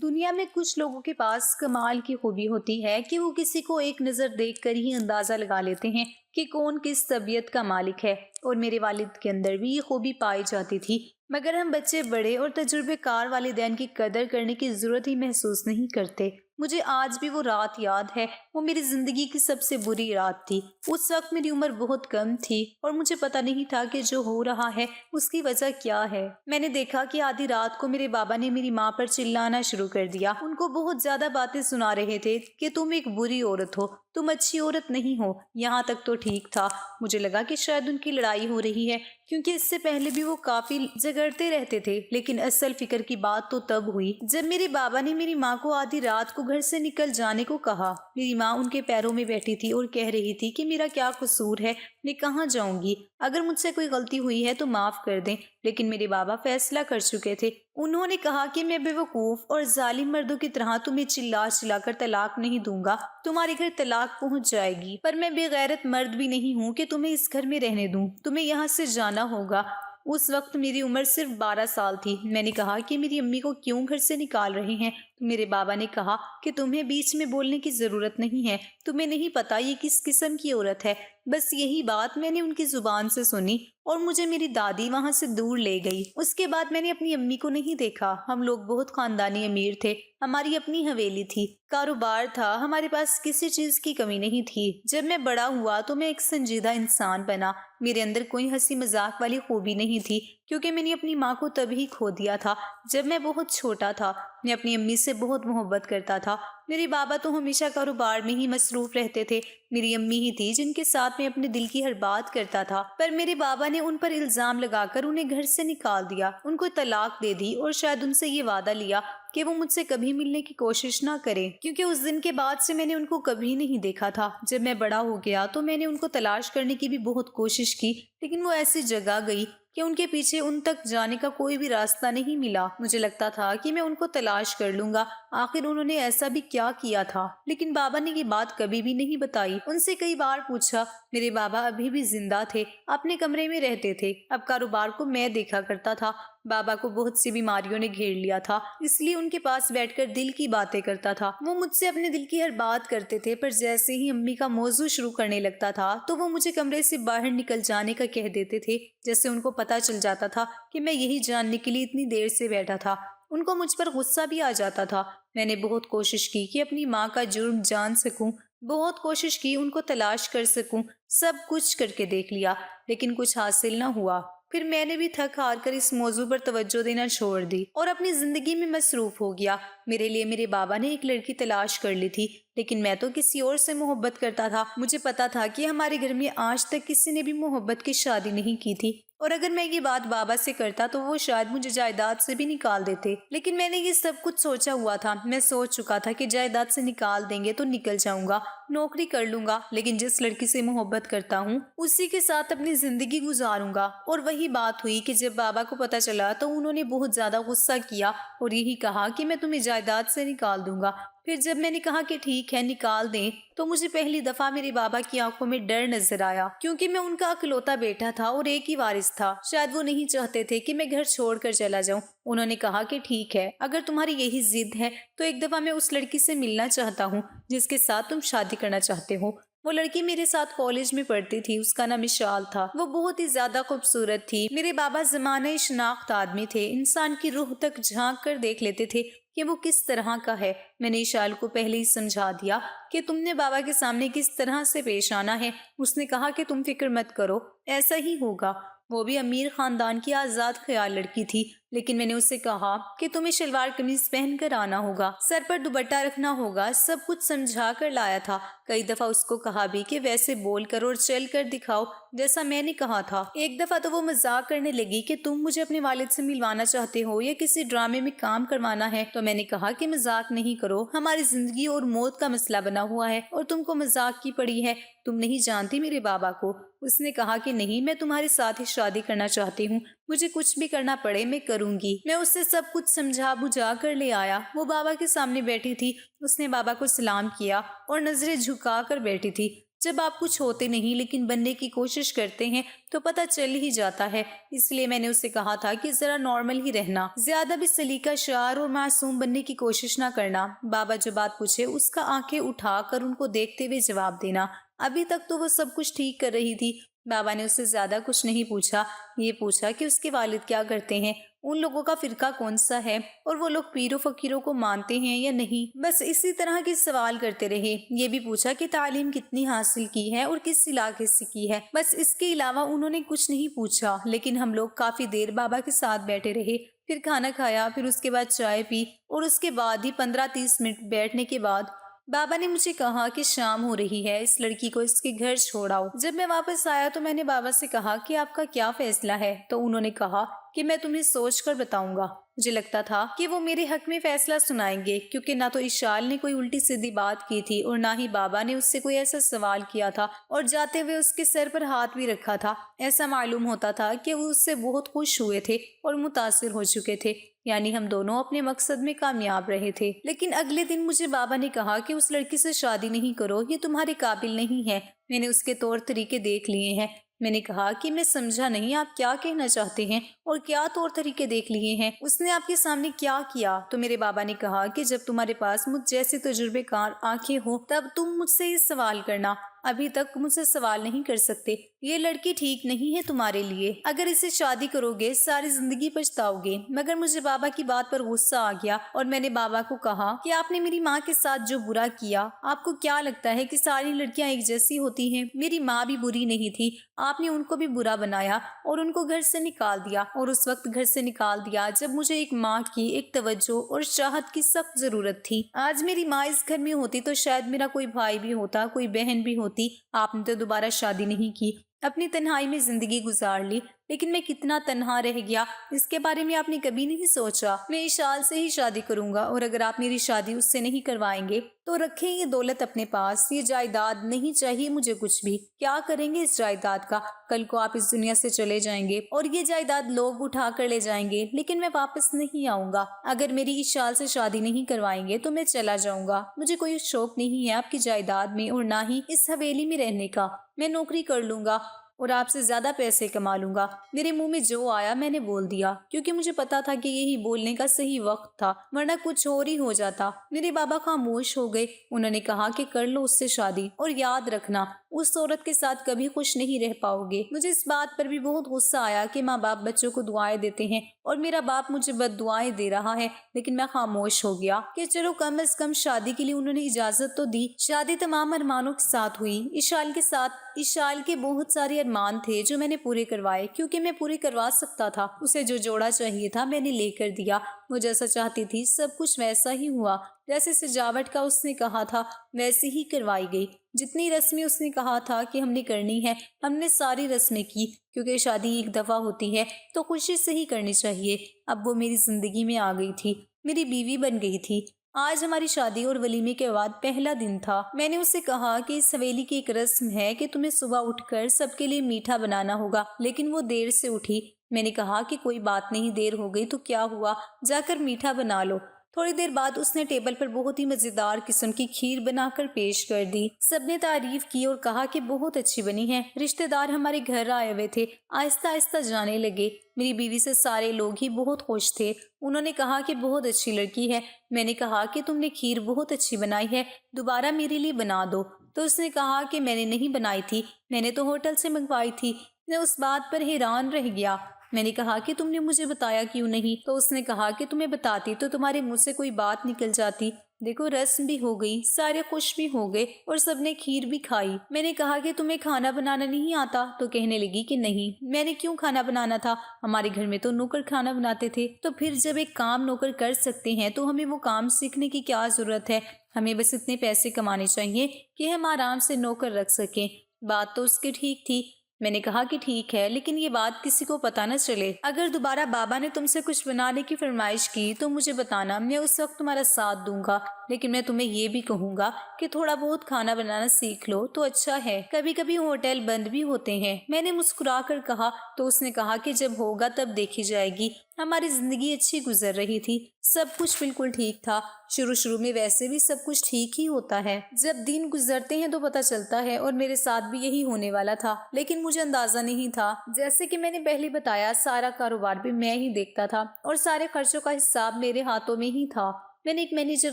دنیا میں کچھ لوگوں کے پاس کمال کی خوبی ہوتی ہے کہ وہ کسی کو ایک نظر دیکھ کر ہی اندازہ لگا لیتے ہیں کہ کون کس طبیعت کا مالک ہے، اور میرے والد کے اندر بھی یہ خوبی پائی جاتی تھی، مگر ہم بچے بڑے اور تجربے کار والدین کی قدر کرنے کی ضرورت ہی محسوس نہیں کرتے۔ مجھے آج بھی وہ رات یاد ہے، وہ میری زندگی کی سب سے بری رات تھی۔ اس وقت میری عمر بہت کم تھی اور مجھے پتہ نہیں تھا کہ جو ہو رہا ہے اس کی وجہ کیا ہے۔ میں نے دیکھا کہ آدھی رات کو میرے بابا نے میری ماں پر چلانا شروع کر دیا۔ ان کو بہت زیادہ باتیں سنا رہے تھے کہ تم ایک بری عورت ہو، تم اچھی عورت نہیں ہو۔ یہاں تک تو ٹھیک تھا، مجھے لگا کہ شاید ان کی لڑائی ہو رہی ہے، کیونکہ اس سے پہلے بھی وہ کافی جھگڑتے رہتے تھے، لیکن اصل فکر کی بات تو تب ہوئی جب میرے بابا نے میری ماں کو آدھی رات کو گھر سے نکل جانے کو کہا۔ میری ماں ان کے پیروں میں بیٹھی تھی اور کہہ رہی تھی کہ میرا کیا قصور ہے، میں کہاں جاؤں گی، اگر مجھ سے کوئی غلطی ہوئی ہے تو معاف کر دیں۔ لیکن میرے بابا فیصلہ کر چکے تھے۔ انہوں نے کہا کہ میں بے وقوف اور ظالم مردوں کی طرح تمہیں چلا چلا کر طلاق نہیں دوں گا، تمہارے گھر طلاق پہنچ جائے گی، پر میں بے غیرت مرد بھی نہیں ہوں کہ تمہیں اس گھر میں رہنے دوں، تمہیں یہاں سے جانا ہوگا۔ اس وقت میری عمر صرف 12 سال تھی۔ میں نے کہا کہ میری امی کو کیوں گھر سے نکال رہے ہیں؟ میرے بابا نے کہا کہ تمہیں بیچ میں بولنے کی ضرورت نہیں ہے، تمہیں نہیں پتا یہ کس قسم کی عورت ہے۔ بس یہی بات میں نے ان کی زبان سے سنی اور مجھے میری دادی وہاں سے دور لے گئی۔ اس کے بعد میں نے اپنی امی کو نہیں دیکھا۔ ہم لوگ بہت خاندانی امیر تھے، ہماری اپنی حویلی تھی، کاروبار تھا، ہمارے پاس کسی چیز کی کمی نہیں تھی۔ جب میں بڑا ہوا تو میں ایک سنجیدہ انسان بنا۔ میرے اندر کوئی ہنسی مذاق والی خوبی نہیں تھی، کیونکہ میں نے اپنی ماں کو تبھی کھو دیا تھا جب میں بہت چھوٹا تھا۔ میں اپنی امی سے بہت محبت کرتا تھا۔ میرے بابا تو ہمیشہ کاروبار میں ہی مصروف رہتے تھے، میری امی ہی تھی جن کے ساتھ میں اپنے دل کی ہر بات کرتا تھا۔ پر میرے بابا نے ان پر الزام لگا کر انہیں گھر سے نکال دیا، ان کو طلاق دے دی اور شاید ان سے یہ وعدہ لیا کہ وہ مجھ سے کبھی ملنے کی کوشش نہ کرے، کیونکہ اس دن کے بعد سے میں نے ان کو کبھی نہیں دیکھا تھا۔ جب میں بڑا ہو گیا تو میں نے ان کو تلاش کرنے کی بھی بہت کوشش کی، لیکن وہ ایسی جگہ گئی کہ ان کے پیچھے ان تک جانے کا کوئی بھی راستہ نہیں ملا۔ مجھے لگتا تھا کہ میں ان کو تلاش کر لوں گا، آخر انہوں نے ایسا بھی کیا کیا تھا، لیکن بابا نے یہ بات کبھی بھی نہیں بتائی۔ ان سے کئی بار پوچھا، میرے بابا ابھی بھی زندہ تھے، اپنے کمرے میں رہتے تھے، اب کاروبار کو میں دیکھا کرتا تھا۔ بابا کو بہت سی بیماریوں نے گھیر لیا تھا، اس لیے ان کے پاس بیٹھ کر دل کی باتیں کرتا تھا۔ وہ مجھ سے اپنے دل کی ہر بات کرتے تھے، پر جیسے ہی امی کا موضوع شروع کرنے لگتا تھا تو وہ مجھے کمرے سے باہر نکل جانے کا کہہ دیتے تھے، جیسے ان کو پتہ چل جاتا تھا کہ میں یہی جاننے کے لیے اتنی دیر سے بیٹھا تھا۔ ان کو مجھ پر غصہ بھی آ جاتا تھا۔ میں نے بہت کوشش کی کہ اپنی ماں کا جرم جان سکوں، بہت کوشش کی ان کو تلاش کر سکوں، سب کچھ کر کے دیکھ لیا، لیکن کچھ حاصل نہ ہوا۔ پھر میں نے بھی تھک ہار کر اس موضوع پر توجہ دینا چھوڑ دی اور اپنی زندگی میں مصروف ہو گیا۔ میرے لیے میرے بابا نے ایک لڑکی تلاش کر لی تھی، لیکن میں تو کسی اور سے محبت کرتا تھا۔ مجھے پتا تھا کہ ہمارے گھر میں آج تک کسی نے بھی محبت کی شادی نہیں کی تھی، اور اگر میں یہ بات بابا سے کرتا تو وہ شاید مجھے جائیداد سے بھی نکال دیتے۔ لیکن میں نے یہ سب کچھ سوچا ہوا تھا، میں سوچ چکا تھا کہ جائیداد سے نکال دیں گے تو نکل جاؤں گا، نوکری کر لوں گا، لیکن جس لڑکی سے محبت کرتا ہوں اسی کے ساتھ اپنی زندگی گزاروں گا۔ اور وہی بات ہوئی کہ جب بابا کو پتا چلا تو انہوں نے بہت زیادہ غصہ کیا اور یہی کہا کہ میں تمہیں جائیداد سے نکال دوں گا۔ پھر جب میں نے کہا کہ ٹھیک ہے نکال دیں، تو مجھے پہلی دفعہ میرے بابا کی آنکھوں میں ڈر نظر آیا، کیونکہ میں ان کا اکلوتا بیٹا تھا اور ایک ہی وارث تھا۔ شاید وہ نہیں چاہتے تھے کہ میں گھر چھوڑ کر چلا جاؤں۔ انہوں نے کہا کہ ٹھیک ہے، اگر تمہاری یہی ضد ہے تو ایک دفعہ میں اس لڑکی سے ملنا چاہتا ہوں جس کے ساتھ تم شادی کرنا چاہتے ہو۔ وہ لڑکی میرے ساتھ کالج میں پڑھتی تھی، اس کا نام اشال تھا۔ وہ بہت ہی زیادہ خوبصورت تھی۔ میرے بابا زمانہ شناخت آدمی تھے، انسان کی روح تک جھانک کر دیکھ لیتے تھے کہ وہ کس طرح کا ہے۔ میں نے اشال کو پہلے ہی سمجھا دیا کہ تم نے بابا کے سامنے کس طرح سے پیش آنا ہے۔ اس نے کہا کہ تم فکر مت کرو، ایسا ہی ہوگا۔ وہ بھی امیر خاندان کی آزاد خیال لڑکی تھی، لیکن میں نے اسے کہا کہ تمہیں شلوار قمیض پہن کر آنا ہوگا، سر پر دوپٹہ رکھنا ہوگا، سب کچھ سمجھا کر لایا تھا۔ کئی دفعہ اس کو کہا بھی کہ ویسے بول کر اور چل کر دکھاؤ جیسا میں نے کہا تھا۔ ایک دفعہ تو وہ مذاق کرنے لگی کہ تم مجھے اپنے والد سے ملوانا چاہتے ہو یا کسی ڈرامے میں کام کروانا ہے، تو میں نے کہا کہ مذاق نہیں کرو، ہماری زندگی اور موت کا مسئلہ بنا ہوا ہے اور تم کو مذاق کی پڑی ہے، تم نہیں جانتی میرے بابا کو۔ اس نے کہا کہ نہیں، میں تمہارے ساتھ ہی شادی کرنا چاہتی ہوں، مجھے کچھ بھی کرنا پڑے میں کروں گی۔ میں اس سے سب کچھ سمجھا بجھا کر لے آیا۔ وہ بابا کے سامنے بیٹھی تھی، اس نے بابا کو سلام کیا اور نظریں جھکا کر بیٹھی تھی۔ जब आप कुछ होते नहीं लेकिन बनने की कोशिश करते हैं तो पता चल ही जाता है। इसलिए मैंने उससे कहा था कि जरा नॉर्मल ही रहना, ज्यादा भी सलीका शार और मासूम बनने की कोशिश ना करना। बाबा जो बात पूछे उसका आंखें उठाकर उनको देखते हुए जवाब देना। अभी तक तो वो सब कुछ ठीक कर रही थी। बाबा ने उससे ज्यादा कुछ नहीं पूछा। ये पूछा कि उसके वालिद क्या करते हैं, उन लोगों का फिरका कौन सा है और वो लोग पीरों फकीरों को मानते हैं या नहीं। बस इसी तरह के सवाल करते रहे। ये भी पूछा कि तालीम कितनी हासिल की है और किस इलाके से की है। बस इसके अलावा उन्होंने कुछ नहीं पूछा। लेकिन हम लोग काफी देर बाबा के साथ बैठे रहे। फिर खाना खाया, फिर उसके बाद चाय पी और उसके बाद ही 15-30 मिनट बैठने के बाद बाबा ने मुझे कहा कि शाम हो रही है, इस लड़की को इसके घर छोड़ाओ। जब मैं वापस आया तो मैंने बाबा से कहा कि आपका क्या फैसला है, तो उन्होंने कहा कि मैं तुम्हें सोच कर बताऊंगा। मुझे लगता था कि वो मेरे हक में फैसला सुनाएंगे, क्योंकि ना तो इशाल ने कोई उल्टी सीधी बात की थी और ना ही बाबा ने उससे कोई ऐसा सवाल किया था और जाते हुए उसके सर पर हाथ भी रखा था। ऐसा मालूम होता था कि वो उससे बहुत खुश हुए थे और मुतासिर हो चुके थे, यानी हम दोनों अपने मकसद में कामयाब रहे थे। लेकिन अगले दिन मुझे बाबा ने कहा कि उस लड़की से शादी नहीं करो, ये तुम्हारे काबिल नहीं है। मैंने उसके तौर तरीके देख लिए हैं। मैंने कहा कि मैं समझा नहीं आप क्या कहना चाहते हैं और क्या तौर तरीके देख लिए हैं। उसने आपके सामने क्या किया? तो मेरे बाबा ने कहा कि जब तुम्हारे पास मुझ जैसे तजुर्बेकार आंखें हो तब तुम मुझसे ये सवाल करना। अभी तक मुझसे सवाल नहीं कर सकते। ये लड़की ठीक नहीं है तुम्हारे लिए। अगर इसे शादी करोगे सारी जिंदगी पछताओगे। मगर मुझे बाबा की बात पर गुस्सा आ गया और मैंने बाबा को कहा कि आपने मेरी माँ के साथ जो बुरा किया, आपको क्या लगता है कि सारी लड़कियां एक जैसी होती हैं? मेरी माँ भी बुरी नहीं थी, आपने उनको भी बुरा बनाया और उनको घर से निकाल दिया। और उस वक्त घर से निकाल दिया जब मुझे एक माँ की एक तवज्जो और चाहत की सख्त जरूरत थी। आज मेरी माँ इस घर में होती तो शायद मेरा कोई भाई भी होता, कोई बहन भी होती। आपने तो दोबारा शादी नहीं की, अपनी तन्हाई में जिंदगी गुजार ली। लेकिन मैं कितना तन्हा रह गया, इसके बारे में आपने कभी नहीं सोचा। मैं इशाल से ही शादी करूंगा और अगर आप मेरी शादी उससे नहीं करवाएंगे तो रखें ये दौलत अपने पास, ये जायदाद नहीं चाहिए मुझे कुछ भी। क्या करेंगे इस जायदाद का? कल को आप इस दुनिया से चले जाएंगे और ये जायदाद लोग उठा कर ले जाएंगे, लेकिन मैं वापस नहीं आऊंगा। अगर मेरी इशाल से शादी नहीं करवाएंगे तो मैं चला जाऊंगा। मुझे कोई शौक नहीं है आपकी जायदाद में और ना ही इस हवेली में रहने का। मैं नौकरी कर लूंगा और आपसे ज्यादा पैसे कमा लूंगा। मेरे मुंह में जो आया मैंने बोल दिया, क्योंकि मुझे पता था कि यही बोलने का सही वक्त था, वरना कुछ और ही हो जाता। मेरे बाबा खामोश हो गए। उन्होंने कहा कि कर लो उससे शादी और याद रखना उस औरत के साथ कभी खुश नहीं रह पाओगे। मुझे इस बात पर भी बहुत गुस्सा आया कि माँ बाप बच्चों को दुआएं देते हैं और मेरा बाप मुझे बद दुआएं दे रहा है। लेकिन मैं खामोश हो गया कि चलो कम से कम शादी के लिए उन्होंने इजाजत तो दी। शादी तमाम अरमानों के साथ हुई, इशाल के साथ। इशाल के बहुत सारे अरमान थे जो मैंने पूरे करवाए, क्योंकि मैं पूरे करवा सकता था। उसे जो जोड़ा चाहिए था मैंने लेकर दिया। वो जैसा चाहती थी सब कुछ वैसा ही हुआ। जैसे सजावट का उसने कहा था वैसे ही करवाई गई। जितनी रस्में उसने कहा था कि हमने करनी है, हमने सारी रस्में की, क्योंकि शादी एक दफा होती है तो खुशी से ही करनी चाहिए। अब वो मेरी जिंदगी में आ गई थी, मेरी बीवी बन गई थी। आज हमारी शादी और वलीमे के बाद पहला दिन था। मैंने उससे कहा कि इस हवेली की एक रस्म है कि तुम्हें सुबह उठकर सबके लिए मीठा बनाना होगा, लेकिन वो देर से उठी। मैंने कहा कि कोई बात नहीं, देर हो गई तो क्या हुआ, जाकर मीठा बना लो। थोड़ी देर बाद उसने टेबल पर बहुत ही मजेदार किस्म की खीर बनाकर पेश कर दी। सबने तारीफ की और कहा कि बहुत अच्छी बनी है। रिश्तेदार हमारे घर आए हुए थे, आहिस्ता आहिस्ता जाने लगे। मेरी बीवी से सारे लोग ही बहुत खुश थे। उन्होंने कहा कि बहुत अच्छी लड़की है। मैंने कहा कि तुमने खीर बहुत अच्छी बनाई है, दोबारा मेरे लिए बना दो। तो उसने कहा कि मैंने नहीं बनाई थी, मैंने तो होटल से मंगवाई थी। मैं उस बात पर हैरान रह गया। मैंने कहा कि तुमने मुझे बताया क्यों नहीं? तो उसने कहा कि तुम्हें बताती तो तुम्हारे मुंह से कोई बात निकल जाती। देखो रस्म भी हो गई, सारे खुश भी हो गए और सबने खीर भी खाई। मैंने कहा कि तुम्हें खाना बनाना नहीं आता? तो कहने लगी कि नहीं, मैंने क्यों खाना बनाना था, हमारे घर में तो नौकर खाना बनाते थे। तो फिर जब एक काम नौकर कर सकते हैं तो हमें वो काम सीखने की क्या जरूरत है? हमें बस इतने पैसे कमाने चाहिए कि हम आराम से नौकर रख सकें। बात तो उसकी ठीक थी। मैंने कहा कि ठीक है, लेकिन ये बात किसी को पता न चले। अगर दोबारा बाबा ने तुमसे कुछ बनाने की फरमाइश की तो मुझे बताना, मैं उस वक्त तुम्हारा साथ दूंगा। लेकिन मैं तुम्हें ये भी कहूंगा कि थोड़ा बहुत खाना बनाना सीख लो तो अच्छा है, कभी कभी होटल बंद भी होते हैं। मैंने मुस्कुरा कर कहा। तो उसने कहा कि जब होगा तब देखी जाएगी, हमारी जिंदगी अच्छी गुजर रही थी, सब कुछ बिल्कुल ठीक था। शुरू में वैसे भी सब कुछ ठीक ही होता है, जब दिन गुजरते हैं तो पता चलता है, और मेरे साथ भी यही होने वाला था। लेकिन मुझे अंदाजा नहीं था। जैसे कि मैंने पहले बताया, सारा कारोबार भी मैं ही देखता था और सारे खर्चों का हिसाब मेरे हाथों में ही था। मैंने एक मैनेजर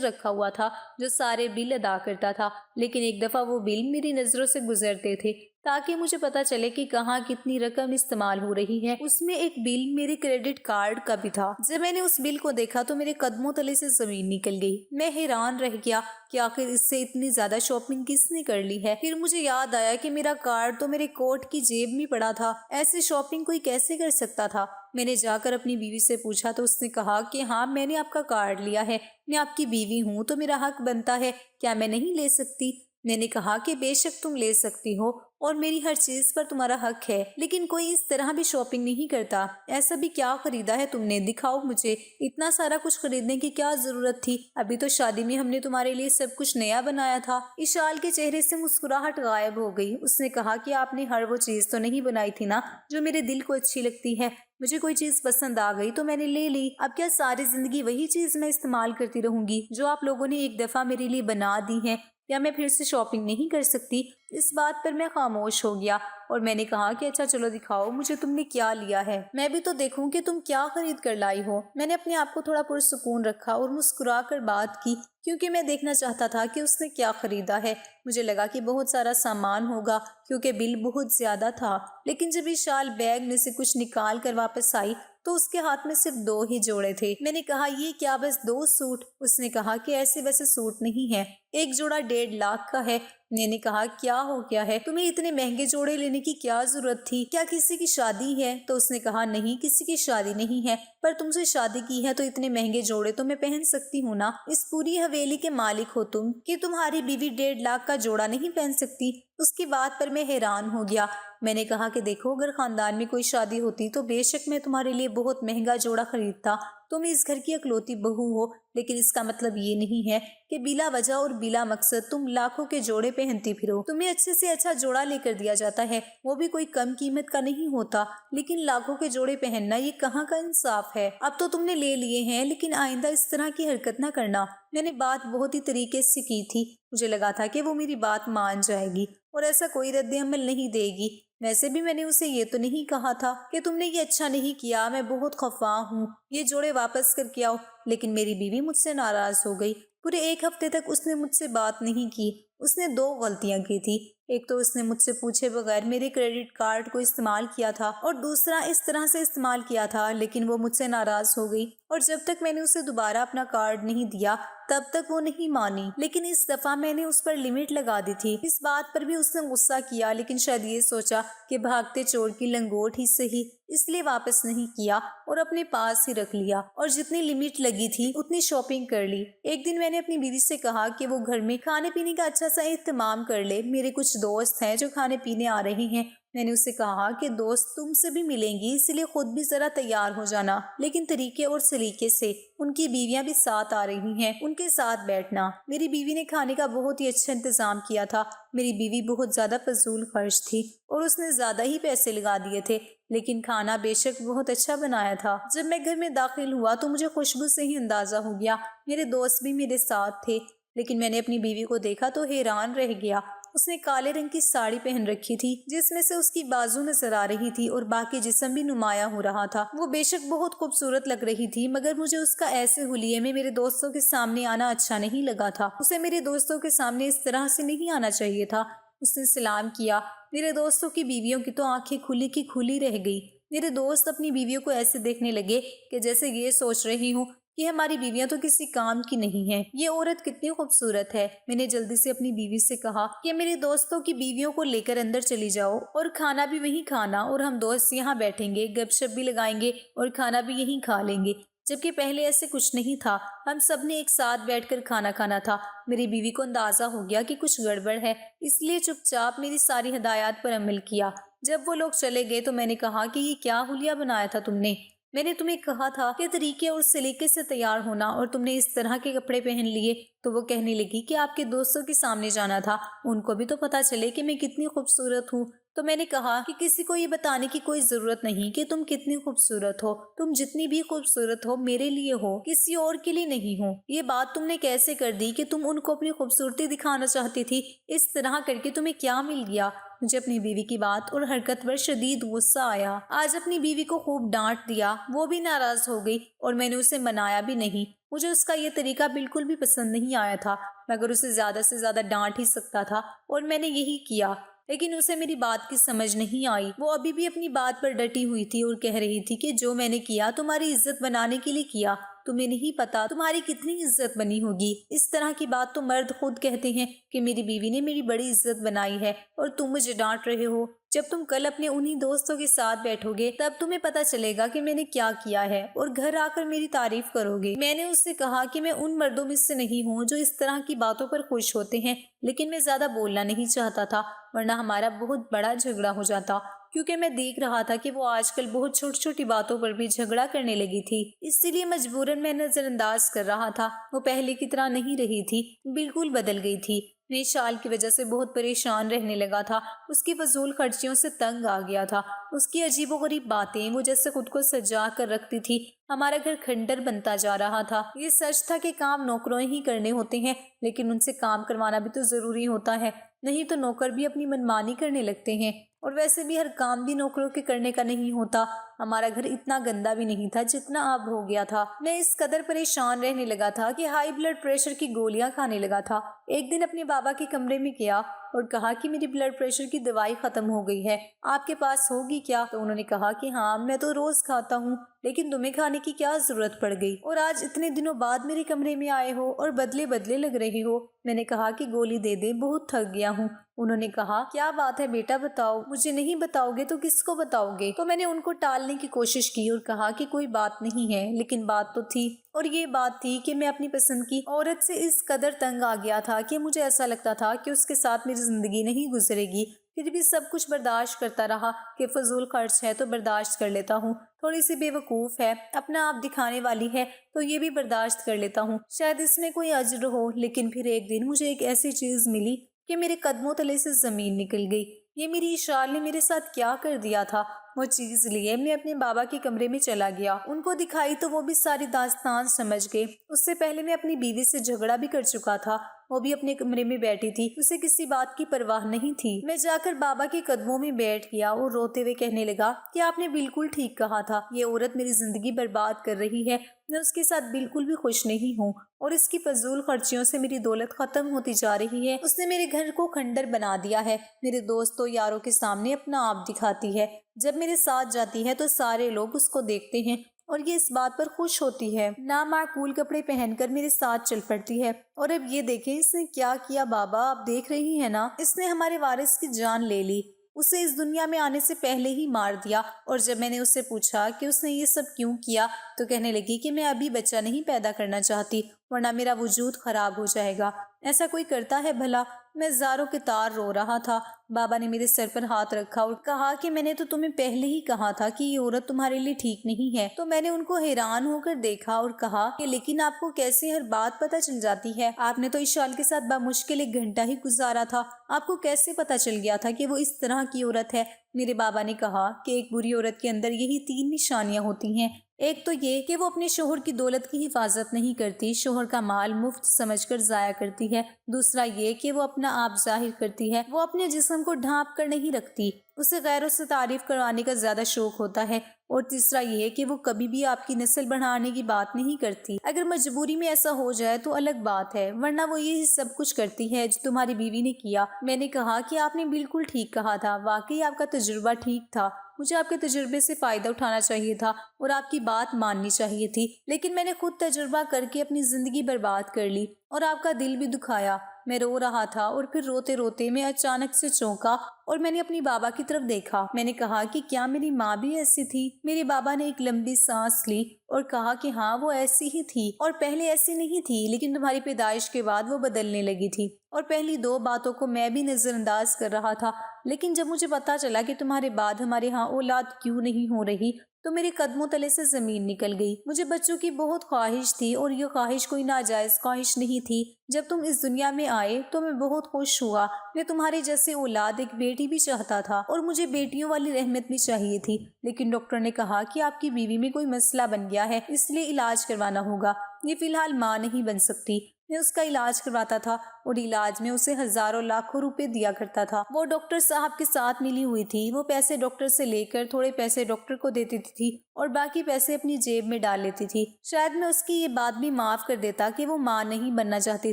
रखा हुआ था जो सारे बिल अदा करता था, लेकिन एक दफा वो बिल मेरी नजरों से गुजरते थे ताकि मुझे पता चले कि कहाँ कितनी रकम इस्तेमाल हो रही है। उसमें एक बिल मेरे क्रेडिट कार्ड का भी था। जब मैंने उस बिल को देखा तो मेरे कदमों तले से जमीन निकल गई। मैं हैरान रह गया कि आखिर इससे इतनी ज्यादा शॉपिंग किसने कर ली है। फिर मुझे याद आया कि मेरा कार्ड तो मेरे कोट की जेब में पड़ा था। ऐसी शॉपिंग कोई कैसे कर सकता था। मैंने जाकर अपनी बीवी से पूछा तो उसने कहा कि हाँ, मैंने आपका कार्ड लिया है, मैं आपकी बीवी हूँ तो मेरा हक बनता है, क्या मैं नहीं ले सकती। मैंने कहा कि बेशक तुम ले सकती हो और मेरी हर चीज पर तुम्हारा हक है, लेकिन कोई इस तरह भी शॉपिंग नहीं करता। ऐसा भी क्या खरीदा है तुमने, दिखाओ मुझे। इतना सारा कुछ खरीदने की क्या जरूरत थी, अभी तो शादी में हमने तुम्हारे लिए सब कुछ नया बनाया था। इशाल के चेहरे से मुस्कुराहट गायब हो गई। उसने कहा कि आपने हर वो चीज तो नहीं बनाई थी ना जो मेरे दिल को अच्छी लगती है। मुझे कोई चीज पसंद आ गई तो मैंने ले ली। अब क्या सारी जिंदगी वही चीज मैं इस्तेमाल करती रहूंगी जो आप लोगों ने एक दफा मेरे लिए बना दी है, या मैं फिर से शॉपिंग नहीं कर सकती। इस बात पर मैं खामोश हो गया और मैंने कहा कि अच्छा चलो दिखाओ मुझे तुमने क्या लिया है, मैं भी तो देखूं कि तुम क्या खरीद कर लाई हो। मैंने अपने आप को थोड़ा पुरसुकून रखा और मुस्कुरा कर बात की, क्योंकि मैं देखना चाहता था कि उसने क्या खरीदा है। मुझे लगा कि बहुत सारा सामान होगा क्योंकि बिल बहुत ज्यादा था। लेकिन जब विशाल बैग में से कुछ निकाल कर वापस आई तो उसके हाथ में सिर्फ 2 ही जोड़े थे। मैंने कहा ये क्या, बस 2 सूट? उसने कहा कि ऐसे वैसे सूट नहीं है, एक जोड़ा 1.5 लाख का है। मैंने कहा क्या हो गया है, तुम्हें इतने महंगे जोड़े लेने की क्या जरूरत थी, क्या किसी की शादी है? तो उसने कहा नहीं, किसी की शादी नहीं है, पर तुमसे शादी की है तो इतने महंगे जोड़े तो मैं पहन सकती हूँ ना। इस पूरी हवेली के मालिक हो तुम कि तुम्हारी बीवी 1.5 लाख का जोड़ा नहीं पहन सकती। उसकी बात पर मैं हैरान हो गया। मैंने कहा कि देखो, अगर खानदान में कोई शादी होती तो बेशक मैं तुम्हारे लिए बहुत महंगा जोड़ा खरीदता। तुम इस घर की अकलौती बहू हो, लेकिन इसका मतलब ये नहीं है कि बिला वजह और बिला मकसद तुम लाखों के जोड़े पहनती फिरो। तुम्हें अच्छे से अच्छा जोड़ा लेकर दिया जाता है, वो भी कोई कम कीमत का नहीं होता, लेकिन लाखों के जोड़े पहनना ये कहाँ का इंसाफ है। अब तो तुमने ले लिए हैं, लेकिन आइंदा इस तरह की हरकत ना करना। मैंने बात बहुत ही तरीके से की थी। मुझे लगा था कि वो मेरी बात मान जाएगी और ऐसा कोई रद्द अमल नहीं देगी। वैसे भी मैंने उसे ये तो नहीं कहा था कि तुमने ये अच्छा नहीं किया, मैं बहुत खफा हूँ, ये जोड़े वापस करके आओ। लेकिन मेरी बीवी मुझसे नाराज हो गई। पूरे 1 हफ्ते तक उसने मुझसे बात नहीं की। उसने 2 गलतियां की थी। एक तो उसने मुझसे पूछे बगैर मेरे क्रेडिट कार्ड को इस्तेमाल किया था, और दूसरा इस तरह से इस्तेमाल किया था, लेकिन वो मुझसे नाराज हो गई और जब तक मैंने उसे दोबारा अपना कार्ड नहीं दिया तब तक वो नहीं मानी। लेकिन इस दफा मैंने उस पर लिमिट लगा दी थी। इस बात पर भी उसने गुस्सा किया, लेकिन शायद ये सोचा कि भागते चोर की लंगोट ही सही, इसलिए वापस नहीं किया और अपने पास ही रख लिया और जितनी लिमिट लगी थी उतनी शॉपिंग कर ली। एक दिन मैंने अपनी बीवी से कहा कि वो घर में खाने पीने का अच्छा सा इंतजाम कर ले, मेरे कुछ दोस्त हैं जो खाने पीने आ रहे हैं। मैंने उससे कहा कि दोस्त तुमसे भी मिलेंगी, इसलिए खुद भी जरा तैयार हो जाना, लेकिन तरीके और सलीके से। उनकी बीवियां भी साथ आ रही हैं, उनके साथ बैठना। मेरी बीवी ने खाने का बहुत ही अच्छा इंतजाम किया था। मेरी बीवी बहुत ज्यादा फजूल खर्च थी और उसने ज्यादा ही पैसे लगा दिए थे, लेकिन खाना बेशक बहुत अच्छा बनाया था। जब मैं घर में दाखिल हुआ तो मुझे खुशबू से ही अंदाजा हो गया। मेरे दोस्त भी मेरे साथ थे, लेकिन मैंने अपनी बीवी को देखा तो हैरान रह गया। उसने काले रंग की साड़ी पहन रखी थी जिसमें से उसकी बाजू नजर आ रही थी और बाकी जिस्म भी नुमाया हो रहा था। वो बेशक बहुत खूबसूरत लग रही थी, मगर मुझे उसका ऐसे हुलिये में मेरे दोस्तों के सामने आना अच्छा नहीं लगा था। उसे मेरे दोस्तों के सामने इस तरह से नहीं आना चाहिए था। उसने सलाम किया। मेरे दोस्तों की बीवियों की तो आंखें खुली की खुली रह गई। मेरे दोस्त अपनी बीवियों को ऐसे देखने लगे कि जैसे ये सोच रही हूँ कि हमारी बीवियां तो किसी काम की नहीं है, ये औरत कितनी खूबसूरत है। मैंने जल्दी से अपनी बीवी से कहा कि मेरे दोस्तों की बीवियों को लेकर अंदर चली जाओ और खाना भी वहीं खाना, और हम दोस्त यहाँ बैठेंगे, गपशप भी लगाएंगे और खाना भी यहीं खा लेंगे। जबकि पहले ऐसे कुछ नहीं था, हम सब ने एक साथ बैठकर खाना खाना था। मेरी बीवी को अंदाजा हो गया कि कुछ गड़बड़ है, इसलिए चुपचाप मेरी सारी हिदायत पर अमल किया। जब वो लोग चले गए तो मैंने कहा कि ये क्या हुलिया बनाया था तुमने? मैंने तुम्हें कहा था कि तरीके और सलीके से तैयार होना और तुमने इस तरह के कपड़े पहन लिए। तो वो कहने लगी कि आपके दोस्तों के सामने जाना था, उनको भी तो पता चले कि मैं कितनी खूबसूरत हूँ। तो मैंने कहा कि किसी को ये बताने की कोई जरूरत नहीं कि तुम कितनी खूबसूरत हो। तुम जितनी भी खूबसूरत हो मेरे लिए हो, किसी और के लिए नहीं हो। ये बात तुमने कैसे कर दी कि तुम उनको अपनी खूबसूरती दिखाना चाहती थी? इस तरह करके तुम्हें क्या मिल गया? मुझे अपनी बीवी की बात और हरकत पर शदीद गुस्सा आया। आज अपनी बीवी को खूब डांट दिया, वो भी नाराज हो गई और मैंने उसे मनाया भी नहीं। मुझे उसका ये तरीका बिल्कुल भी पसंद नहीं आया था, मगर उसे ज्यादा से ज्यादा डांट ही सकता था और मैंने यही किया। लेकिन उसे मेरी बात की समझ नहीं आई। वो अभी भी अपनी बात पर डटी हुई थी और कह रही थी कि जो मैंने किया तुम्हारी इज्जत बनाने के लिए किया। तुम्हें नहीं पता तुम्हारी कितनी इज्जत बनी होगी। इस तरह की बात तो मर्द खुद कहते हैं कि मेरी बीवी ने मेरी बड़ी इज्जत बनाई है और तुम मुझे डांट रहे हो। जब तुम कल अपने उन्हीं दोस्तों के साथ बैठोगे तब तुम्हें पता चलेगा कि मैंने क्या किया है और घर आकर मेरी तारीफ करोगे। मैंने उससे कहा कि मैं उन मर्दों में से नहीं हूँ जो इस तरह की बातों पर खुश होते हैं, लेकिन मैं ज्यादा बोलना नहीं चाहता था वरना हमारा बहुत बड़ा झगड़ा हो जाता, क्योंकि मैं देख रहा था कि वो आजकल बहुत छोटी छोटी बातों पर भी झगड़ा करने लगी थी। इसीलिए मजबूरन मैं नजरअंदाज कर रहा था। वो पहले की तरह नहीं रही थी, बिल्कुल बदल गई थी। नई शाल की वजह से बहुत परेशान रहने लगा था। उसकी फजूल खर्चियों से तंग आ गया था। उसकी अजीबोगरीब बातें, वो जैसे खुद को सजा कर रखती थी। हमारा घर खंडर बनता जा रहा था। ये सच था कि काम नौकरों ही करने होते हैं, लेकिन उनसे काम करवाना भी तो जरूरी होता है, नहीं तो नौकर भी अपनी मनमानी करने लगते हैं। और वैसे भी हर काम भी नौकरों के करने का नहीं होता। हमारा घर इतना गंदा भी नहीं था जितना अब हो गया था। मैं इस कदर परेशान रहने लगा था कि हाई ब्लड प्रेशर की गोलियां खाने लगा था। एक दिन अपने बाबा के कमरे में गया और कहा कि मेरी ब्लड प्रेशर की दवाई खत्म हो गई है, आपके पास होगी क्या? तो उन्होंने कहा कि हाँ, मैं तो रोज खाता हूँ, लेकिन तुम्हें खाने की क्या जरूरत पड़ गई और आज इतने दिनों बाद मेरे कमरे में आए हो और बदले बदले लग रहे हो। मैंने कहा कि गोली दे दे, बहुत थक गया हूँ। उन्होंने कहा क्या बात है बेटा, बताओ। मुझे नहीं बताओगे तो किसको बताओगे? तो मैंने उनको टालने की कोशिश की और कहा कि कोई बात नहीं है, लेकिन बात तो थी। और ये बात थी कि मैं अपनी पसंद की औरत से इस कदर तंग आ गया था कि मुझे ऐसा लगता था कि उसके साथ मेरी जिंदगी नहीं गुजरेगी। फिर भी सब कुछ बर्दाश्त करता रहा कि फजूल खर्च है तो बर्दाश्त कर लेता हूँ, थोड़ी सी बेवकूफ़ है, अपना आप दिखाने वाली है तो ये भी बर्दाश्त कर लेता हूँ, शायद इसमें कोई अज्र हो। लेकिन फिर एक दिन मुझे एक ऐसी चीज़ मिली कि मेरे कदमों तले से ज़मीन निकल गई। ये मेरी इशार ने मेरे साथ क्या कर दिया था। वो चीज़ लिए मैं अपने बाबा के कमरे में चला गया। उनको दिखाई तो वो भी सारी दास्तान समझ गए। उससे पहले मैं अपनी बीवी से झगड़ा भी कर चुका था। वो भी अपने कमरे में बैठी थी, उसे किसी बात की परवाह नहीं थी। मैं जाकर बाबा के कदमों में बैठ गया और रोते हुए कहने लगा कि आपने बिल्कुल ठीक कहा था, ये औरत मेरी जिंदगी बर्बाद कर रही है। मैं उसके साथ बिल्कुल भी खुश नहीं हूँ और इसकी फजूल खर्चियों से मेरी दौलत खत्म होती जा रही है। उसने मेरे घर को खंडर बना दिया है, मेरे दोस्तों यारों के सामने अपना आप दिखाती है। जब मेरे साथ जाती है तो सारे लोग उसको देखते हैं और ये इस बात पर खुश होती है। नामाकूल कपड़े पहनकर मेरे साथ चल पड़ती है। और अब ये देखें इसने क्या किया। बाबा आप देख रही हैं ना, इसने हमारे वारिस की जान ले ली, उसे इस दुनिया में आने से पहले ही मार दिया। और जब मैंने उससे पूछा कि उसने ये सब क्यों किया तो कहने लगी कि मैं अभी बच्चा नहीं पैदा करना चाहती, वरना मेरा वजूद खराब हो जाएगा। ऐसा कोई करता है भला? मैं ज़ारों के तार रो रहा था। बाबा ने मेरे सर पर हाथ रखा और कहा कि मैंने तो तुम्हें पहले ही कहा था कि ये औरत तुम्हारे लिए ठीक नहीं है। तो मैंने उनको हैरान होकर देखा और कहा कि लेकिन आपको कैसे हर बात पता चल जाती है? आपने तो इस शाल के साथ बामुश्किल 1 घंटा ही गुजारा था, आपको कैसे पता चल गया था कि वो इस तरह की औरत है? मेरे बाबा ने कहा कि एक बुरी औरत के अंदर यही 3 निशानियां होती हैं। एक तो ये कि वो अपने शोहर की दौलत की हिफाजत नहीं करती, शोहर का माल मुफ्त समझकर जाया करती है। दूसरा ये कि वो अपना आप जाहिर करती है, वो अपने जिस्म को ढांप कर नहीं रखती, उसे गैरों से तारीफ करवाने का ज्यादा शौक होता है। और तीसरा ये कि वो कभी भी आपकी नस्ल बढ़ाने की बात नहीं करती। अगर मजबूरी में ऐसा हो जाए तो अलग बात है, वरना वो ये सब कुछ करती है जो तुम्हारी बीवी ने किया। मैंने कहा कि आपने बिल्कुल ठीक कहा था, वाकई आपका तजुर्बा ठीक था, मुझे आपके तजुर्बे से फायदा उठाना चाहिए था और आपकी बात माननी चाहिए थी। लेकिन मैंने खुद तजुर्बा करके अपनी जिंदगी बर्बाद कर ली और आपका दिल भी दुखाया। मैं रो रहा था और फिर रोते रोते मैं अचानक से चौंका और मैंने अपनी बाबा की तरफ देखा। मैंने कहा कि क्या मेरी माँ भी ऐसी थी? मेरे बाबा ने एक लंबी सांस ली और कहा कि हाँ वो ऐसी ही थी, और पहले ऐसी नहीं थी, लेकिन तुम्हारी पैदाइश के बाद वो बदलने लगी थी। और पहली 2 बातों को मैं भी नजरअंदाज कर रहा था, लेकिन जब मुझे पता चला कि तुम्हारे बाद हमारे यहाँ औलाद क्यों नहीं हो रही تو میرے قدموں تلے سے زمین نکل گئی۔ مجھے بچوں کی بہت خواہش تھی اور یہ خواہش کوئی ناجائز خواہش نہیں تھی۔ جب تم اس دنیا میں آئے تو میں بہت خوش ہوا۔ میں تمہارے جیسے اولاد ایک بیٹی بھی چاہتا تھا اور مجھے بیٹیوں والی رحمت بھی چاہیے تھی، لیکن ڈاکٹر نے کہا کہ آپ کی بیوی میں کوئی مسئلہ بن گیا ہے، اس لیے علاج کروانا ہوگا۔ یہ فی الحال ماں نہیں بن سکتی۔ میں اس کا علاج کرواتا تھا اور علاج میں اسے ہزاروں لاکھوں روپے دیا کرتا تھا۔ وہ ڈاکٹر صاحب کے ساتھ ملی ہوئی تھی۔ وہ پیسے ڈاکٹر سے لے کر تھوڑے پیسے ڈاکٹر کو دیتی تھی اور باقی پیسے اپنی جیب میں ڈال لیتی تھی۔ شاید میں اس کی یہ بات بھی معاف کر دیتا کہ وہ ماں نہیں بننا چاہتی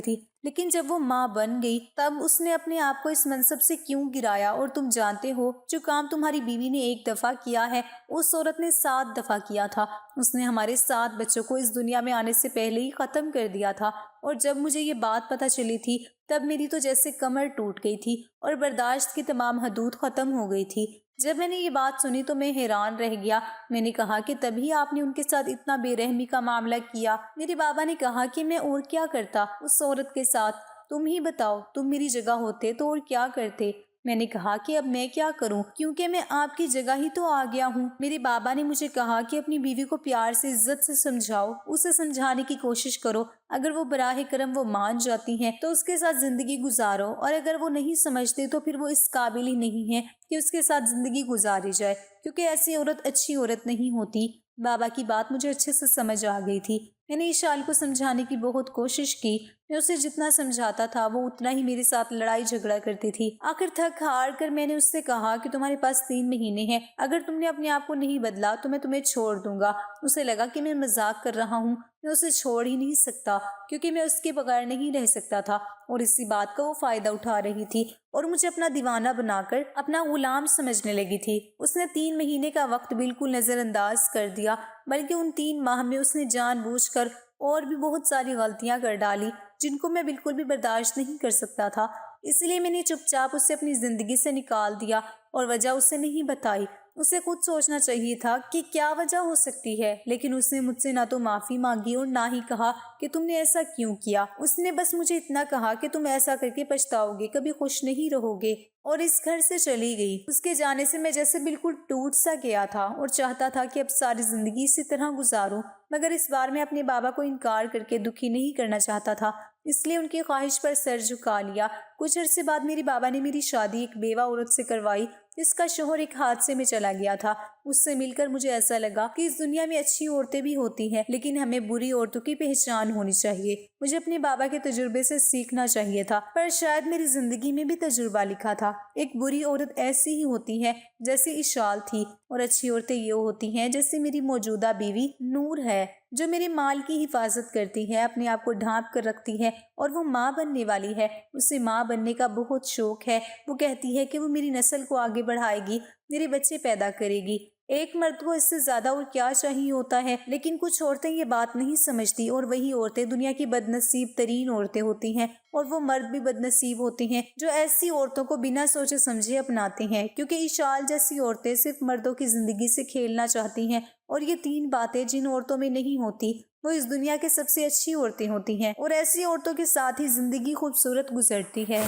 تھی، لیکن جب وہ ماں بن گئی تب اس نے اپنے آپ کو اس منصب سے کیوں گرایا؟ اور تم جانتے ہو جو کام تمہاری بیوی نے ایک دفعہ کیا ہے اس عورت نے 7 دفعہ کیا تھا۔ اس نے ہمارے 7 بچوں کو اس دنیا میں آنے سے پہلے ہی ختم کر دیا تھا، اور جب مجھے یہ بات پتہ چلی تھی تب میری تو جیسے کمر ٹوٹ گئی تھی اور برداشت کی تمام حدود ختم ہو گئی تھی۔ جب میں نے یہ بات سنی تو میں حیران رہ گیا۔ میں نے کہا کہ تبھی آپ نے ان کے ساتھ اتنا بے رحمی کا معاملہ کیا؟ میرے بابا نے کہا کہ میں اور کیا کرتا اس عورت کے ساتھ؟ تم ہی بتاؤ، تم میری جگہ ہوتے تو اور کیا کرتے؟ میں نے کہا کہ اب میں کیا کروں، کیونکہ میں آپ کی جگہ ہی تو آ گیا ہوں۔ میرے بابا نے مجھے کہا کہ اپنی بیوی کو پیار سے عزت سے سمجھاؤ، اسے سمجھانے کی کوشش کرو۔ اگر وہ براہ کرم وہ مان جاتی ہیں تو اس کے ساتھ زندگی گزارو، اور اگر وہ نہیں سمجھتے تو پھر وہ اس قابل ہی نہیں ہے کہ اس کے ساتھ زندگی گزاری جائے، کیونکہ ایسی عورت اچھی عورت نہیں ہوتی۔ بابا کی بات مجھے اچھے سے سمجھ آ گئی تھی۔ میں نے اشال کو سمجھانے کی بہت کوشش کی۔ میں اسے جتنا سمجھاتا تھا وہ اتنا ہی میرے ساتھ لڑائی جھگڑا کرتی تھی۔ آخر تھک ہار کر میں نے اس سے کہا کہ تمہارے پاس 3 مہینے ہیں، اگر تم نے اپنے آپ کو نہیں بدلا تو میں تمہیں چھوڑ دوں گا۔ اسے لگا کہ میں مذاق کر رہا ہوں۔ میں اسے چھوڑ ہی نہیں سکتا کیونکہ میں اس کے بغیر نہیں رہ سکتا تھا، اور اسی بات کا وہ فائدہ اٹھا رہی تھی اور مجھے اپنا دیوانہ بنا کر اپنا غلام سمجھنے لگی تھی۔ اس نے 3 مہینے کا وقت بالکل نظر انداز کر دیا، بلکہ ان 3 ماہ میں اس نے جان بوجھ کر اور بھی بہت ساری غلطیاں کر ڈالی جن کو میں بالکل بھی برداشت نہیں کر سکتا تھا۔ اس لیے میں نے چپ چاپ اسے اپنی زندگی سے نکال دیا اور وجہ اسے نہیں بتائی۔ اسے خود سوچنا چاہیے تھا کہ کیا وجہ ہو سکتی ہے، لیکن اس نے مجھ سے نہ تو معافی مانگی اور نہ ہی کہا کہ تم نے ایسا کیوں کیا۔ اس نے بس مجھے اتنا کہا کہ تم ایسا کر کے پچھتاؤ گے، کبھی خوش نہیں رہو گے، اور اس گھر سے چلی گئی۔ اس کے جانے سے میں جیسے بالکل ٹوٹ سا گیا تھا اور چاہتا تھا کہ اب ساری زندگی اسی طرح گزاروں، مگر اس بار میں اپنے بابا کو انکار کر کے دکھی نہیں کرنا چاہتا تھا، اس لیے ان کی خواہش پر سر جھکا لیا۔ کچھ عرصے بعد میرے بابا نے میری شادی ایک بیوہ عورت سے کروائی جس کا شوہر ایک حادثے میں چلا گیا تھا۔ اس سے مل کر مجھے ایسا لگا کہ اس دنیا میں اچھی عورتیں بھی ہوتی ہیں، لیکن ہمیں بری عورتوں کی پہچان ہونی چاہیے۔ مجھے اپنے بابا کے تجربے سے سیکھنا چاہیے تھا، پر شاید میری زندگی میں بھی تجربہ لکھا تھا۔ ایک بری عورت ایسی ہی ہوتی ہے جیسے اشال تھی، اور اچھی عورتیں یہ ہوتی ہیں جیسے میری موجودہ بیوی نور ہے، جو میرے مال کی حفاظت کرتی ہے، اپنے آپ کو ڈھانپ کر رکھتی ہے، اور وہ ماں بننے والی ہے۔ اسے ماں بننے کا بہت شوق ہے۔ وہ کہتی ہے کہ وہ میری نسل کو آگے بڑھائے گی، میرے بچے پیدا کرے گی۔ ایک مرد کو اس سے زیادہ اور کیا چاہیے ہوتا ہے، لیکن کچھ عورتیں یہ بات نہیں سمجھتی، اور وہی عورتیں دنیا کی بد نصیب ترین عورتیں ہوتی ہیں، اور وہ مرد بھی بد نصیب ہوتے ہیں جو ایسی عورتوں کو بنا سوچے سمجھے اپناتے ہیں، کیونکہ اشال جیسی عورتیں صرف مردوں کی زندگی سے کھیلنا چاہتی ہیں، اور یہ 3 باتیں جن عورتوں میں نہیں ہوتی وہ اس دنیا کے سب سے اچھی عورتیں ہوتی ہیں، اور ایسی عورتوں کے ساتھ ہی زندگی خوبصورت گزرتی ہے۔